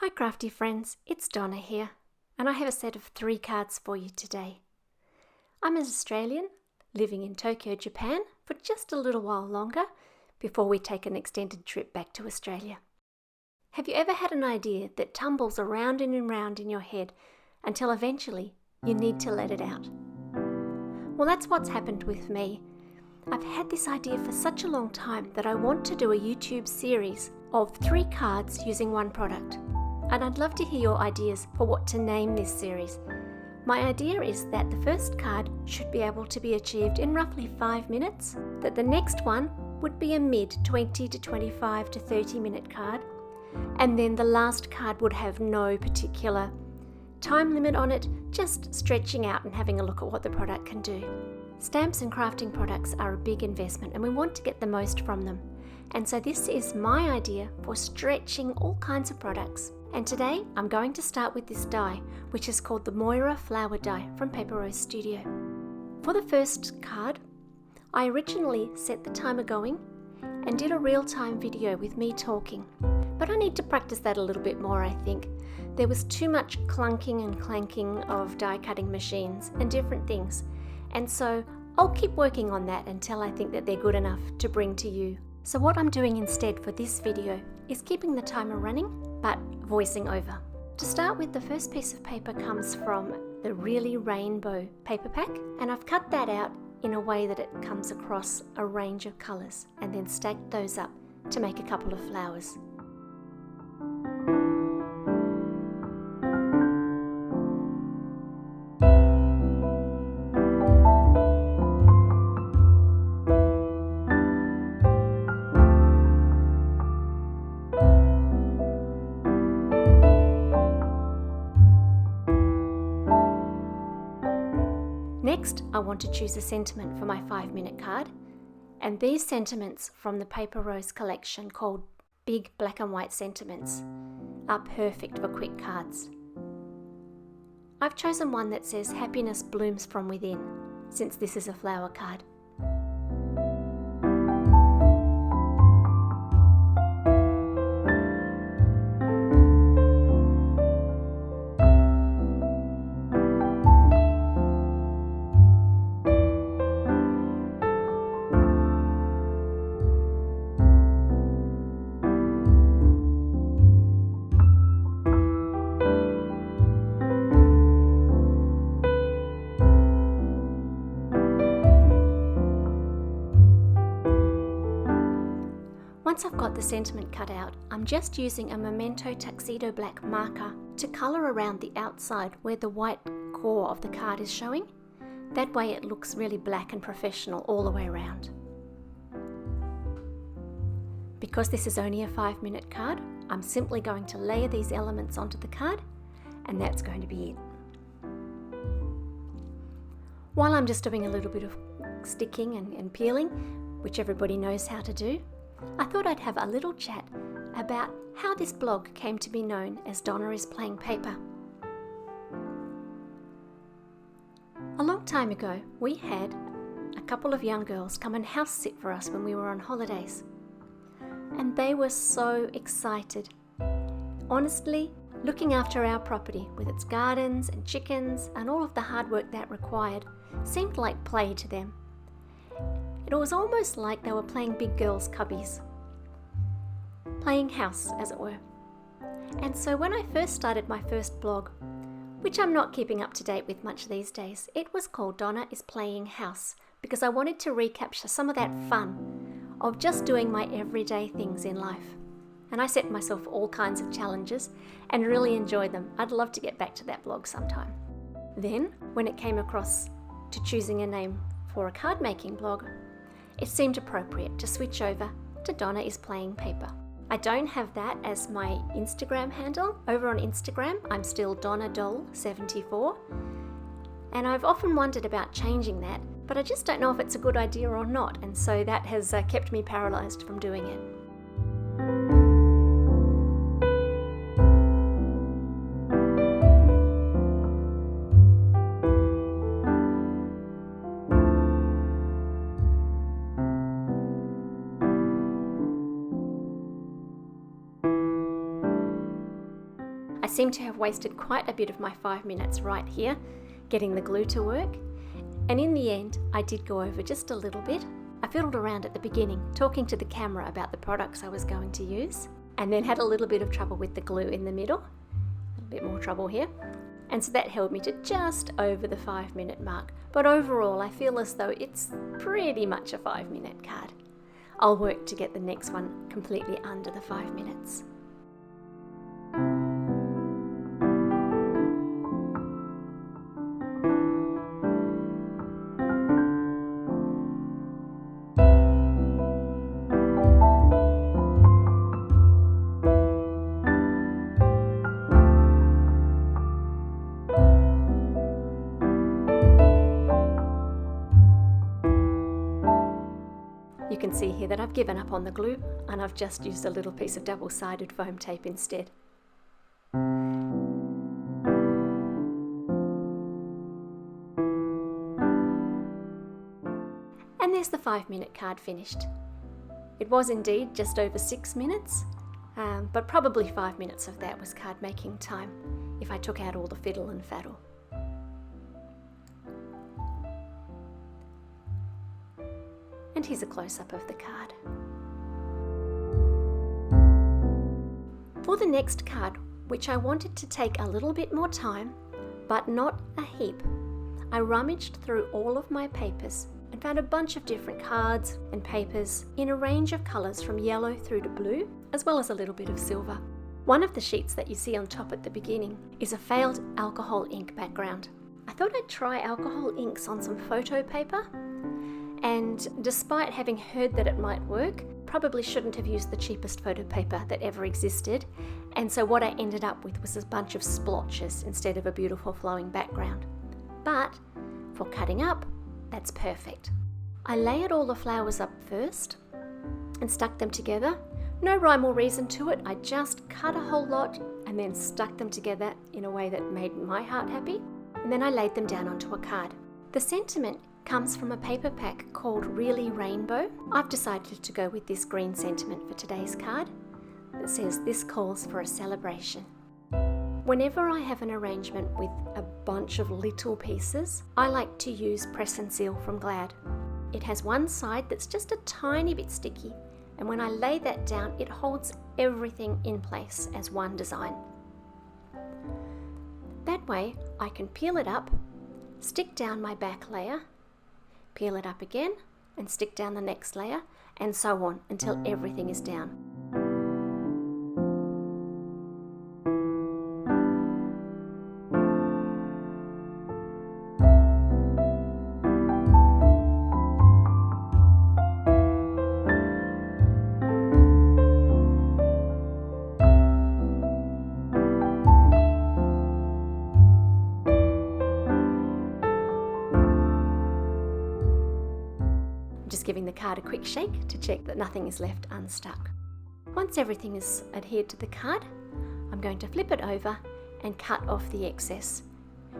Hi crafty friends, it's Donna here, and I have a set of 3 cards for you today. I'm an Australian living in Tokyo, Japan for just a little while longer before we take an extended trip back to Australia. Have you ever had an idea that tumbles around and around in your head until eventually you need to let it out? Well, that's what's happened with me. I've had this idea for such a long time that I want to do a YouTube series of 3 cards using one product. And I'd love to hear your ideas for what to name this series. My idea is that the first card should be able to be achieved in roughly 5 minutes, that the next one would be a mid 20 to 25 to 30 minute card, and then the last card would have no particular time limit on it, just stretching out and having a look at what the product can do. Stamps and crafting products are a big investment and we want to get the most from them. And so this is my idea for stretching all kinds of products. And today I'm going to start with this die, which is called the Moira flower die from Paper Rose Studio. For the first card, I originally set the timer going and did a real-time video with me talking. But I need to practice that a little bit more, I think. There was too much clunking and clanking of die cutting machines and different things. And so I'll keep working on that until I think that they're good enough to bring to you. So what I'm doing instead for this video is keeping the timer running, but voicing over. To start with, the first piece of paper comes from the Really Rainbow paper pack, and I've cut that out in a way that it comes across a range of colours and then stacked those up to make a couple of flowers. Next, I want to choose a sentiment for my 5-minute card, and these sentiments from the Paper Rose collection called Big Black and White Sentiments are perfect for quick cards. I've chosen one that says happiness blooms from within, since this is a flower card. Once I've got the sentiment cut out, I'm just using a Memento Tuxedo Black marker to colour around the outside where the white core of the card is showing. That way it looks really black and professional all the way around. Because this is only a 5-minute card, I'm simply going to layer these elements onto the card, and that's going to be it. While I'm just doing a little bit of sticking and peeling, which everybody knows how to do, I thought I'd have a little chat about how this blog came to be known as Donna is Playing Paper. A long time ago, we had a couple of young girls come and house sit for us when we were on holidays. And they were so excited. Honestly, looking after our property with its gardens and chickens and all of the hard work that required seemed like play to them. It was almost like they were playing big girls' cubbies. Playing house, as it were. And so when I first started my first blog, which I'm not keeping up to date with much these days, it was called Donna is Playing House, because I wanted to recapture some of that fun of just doing my everyday things in life. And I set myself all kinds of challenges and really enjoyed them. I'd love to get back to that blog sometime. Then, when it came across to choosing a name for a card making blog, it seemed appropriate to switch over to Donna is Playing Paper. I don't have that as my Instagram handle. Over on Instagram, I'm still DonnaDoll74. And I've often wondered about changing that, but I just don't know if it's a good idea or not, and so that has kept me paralysed from doing it. seem to have wasted quite a bit of my 5 minutes right here getting the glue to work, and in the end I did go over just a little bit. I fiddled around at the beginning talking to the camera about the products I was going to use, and then had a little bit of trouble with the glue in the middle, a bit more trouble here, and so that held me to just over the 5 minute mark. But overall I feel as though it's pretty much a 5 minute card. I'll work to get the next one completely under the 5 minutes. You can see here that I've given up on the glue and I've just used a little piece of double-sided foam tape instead. And there's the 5 minute card finished. It was indeed just over 6 minutes, but probably 5 minutes of that was card making time if I took out all the fiddle and faddle. And here's a close-up of the card. For the next card, which I wanted to take a little bit more time, but not a heap, I rummaged through all of my papers and found a bunch of different cards and papers in a range of colours from yellow through to blue, as well as a little bit of silver. One of the sheets that you see on top at the beginning is a failed alcohol ink background. I thought I'd try alcohol inks on some photo paper, and despite having heard that it might work, probably shouldn't have used the cheapest photo paper that ever existed, and so what I ended up with was a bunch of splotches instead of a beautiful flowing background. But for cutting up, that's perfect. I layered all the flowers up first and stuck them together. No rhyme or reason to it, I just cut a whole lot and then stuck them together in a way that made my heart happy, and then I laid them down onto a card. The sentiment comes from a paper pack called Really Rainbow. I've decided to go with this green sentiment for today's card that says, "This calls for a celebration." Whenever I have an arrangement with a bunch of little pieces, I like to use Press and Seal from Glad. It has one side that's just a tiny bit sticky, and when I lay that down, it holds everything in place as one design. That way, I can peel it up, stick down my back layer, peel it up again, and stick down the next layer, and so on until everything is down. Just giving the card a quick shake to check that nothing is left unstuck. Once everything is adhered to the card, I'm going to flip it over and cut off the excess.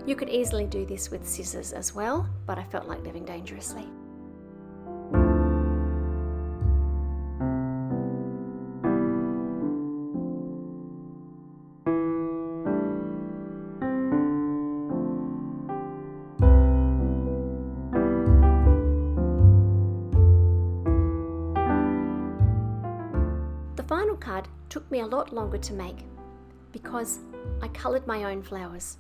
You could easily do this with scissors as well, but I felt like living dangerously. The final card took me a lot longer to make because I coloured my own flowers.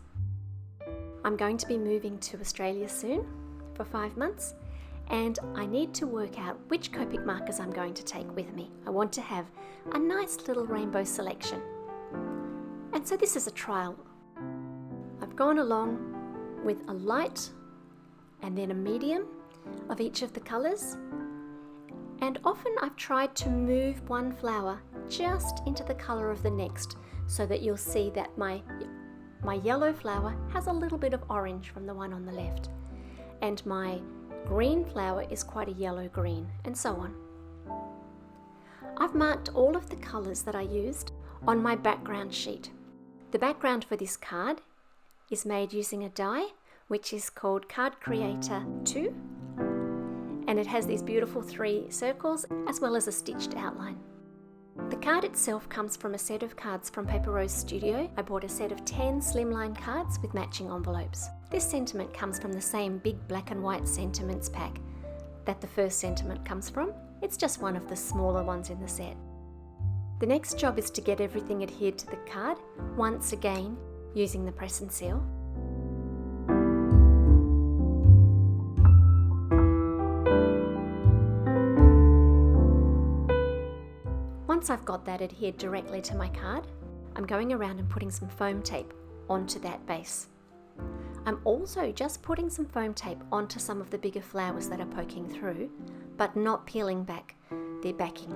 I'm going to be moving to Australia soon for 5 months, and I need to work out which Copic markers I'm going to take with me. I want to have a nice little rainbow selection. And so this is a trial. I've gone along with a light and then a medium of each of the colours, and often I've tried to move one flower just into the colour of the next so that you'll see that my yellow flower has a little bit of orange from the one on the left, and my green flower is quite a yellow green, and so on. I've marked all of the colours that I used on my background sheet. The background for this card is made using a die which is called Card Creator 2, and it has these beautiful 3 circles as well as a stitched outline. The card itself comes from a set of cards from Paper Rose Studio. I bought a set of 10 Slimline cards with matching envelopes. This sentiment comes from the same big black and white sentiments pack that the first sentiment comes from. It's just one of the smaller ones in the set. The next job is to get everything adhered to the card, once again using the press and seal. Once I've got that adhered directly to my card, I'm going around and putting some foam tape onto that base. I'm also just putting some foam tape onto some of the bigger flowers that are poking through, but not peeling back their backing.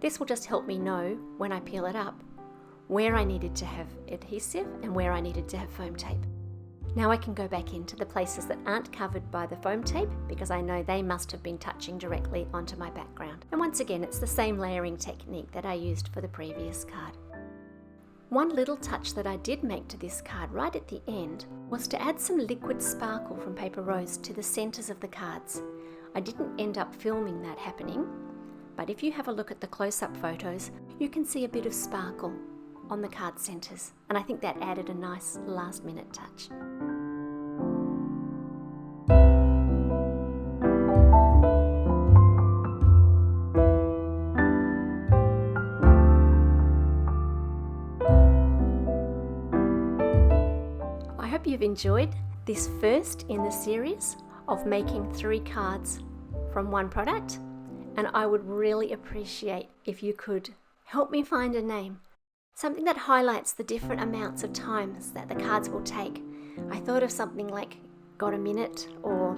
This will just help me know, when I peel it up, where I needed to have adhesive and where I needed to have foam tape. Now I can go back into the places that aren't covered by the foam tape because I know they must have been touching directly onto my background. And once again, it's the same layering technique that I used for the previous card. One little touch that I did make to this card right at the end was to add some liquid sparkle from Paper Rose to the centres of the cards. I didn't end up filming that happening, but if you have a look at the close-up photos, you can see a bit of sparkle on the card centres, and I think that added a nice last-minute touch. I hope you've enjoyed this first in the series of making 3 cards from one product, and I would really appreciate if you could help me find a name. Something that highlights the different amounts of times that the cards will take. I thought of something like "got a minute" or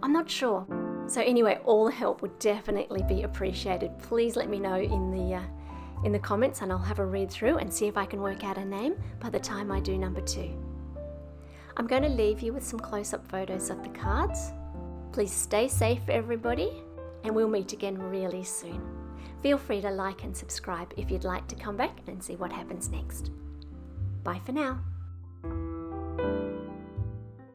I'm not sure. So anyway, all help would definitely be appreciated. Please let me know in the comments, and I'll have a read through and see if I can work out a name by the time I do number 2. I'm going to leave you with some close-up photos of the cards. Please stay safe, everybody, and we'll meet again really soon. Feel free to like and subscribe if you'd like to come back and see what happens next. Bye for now.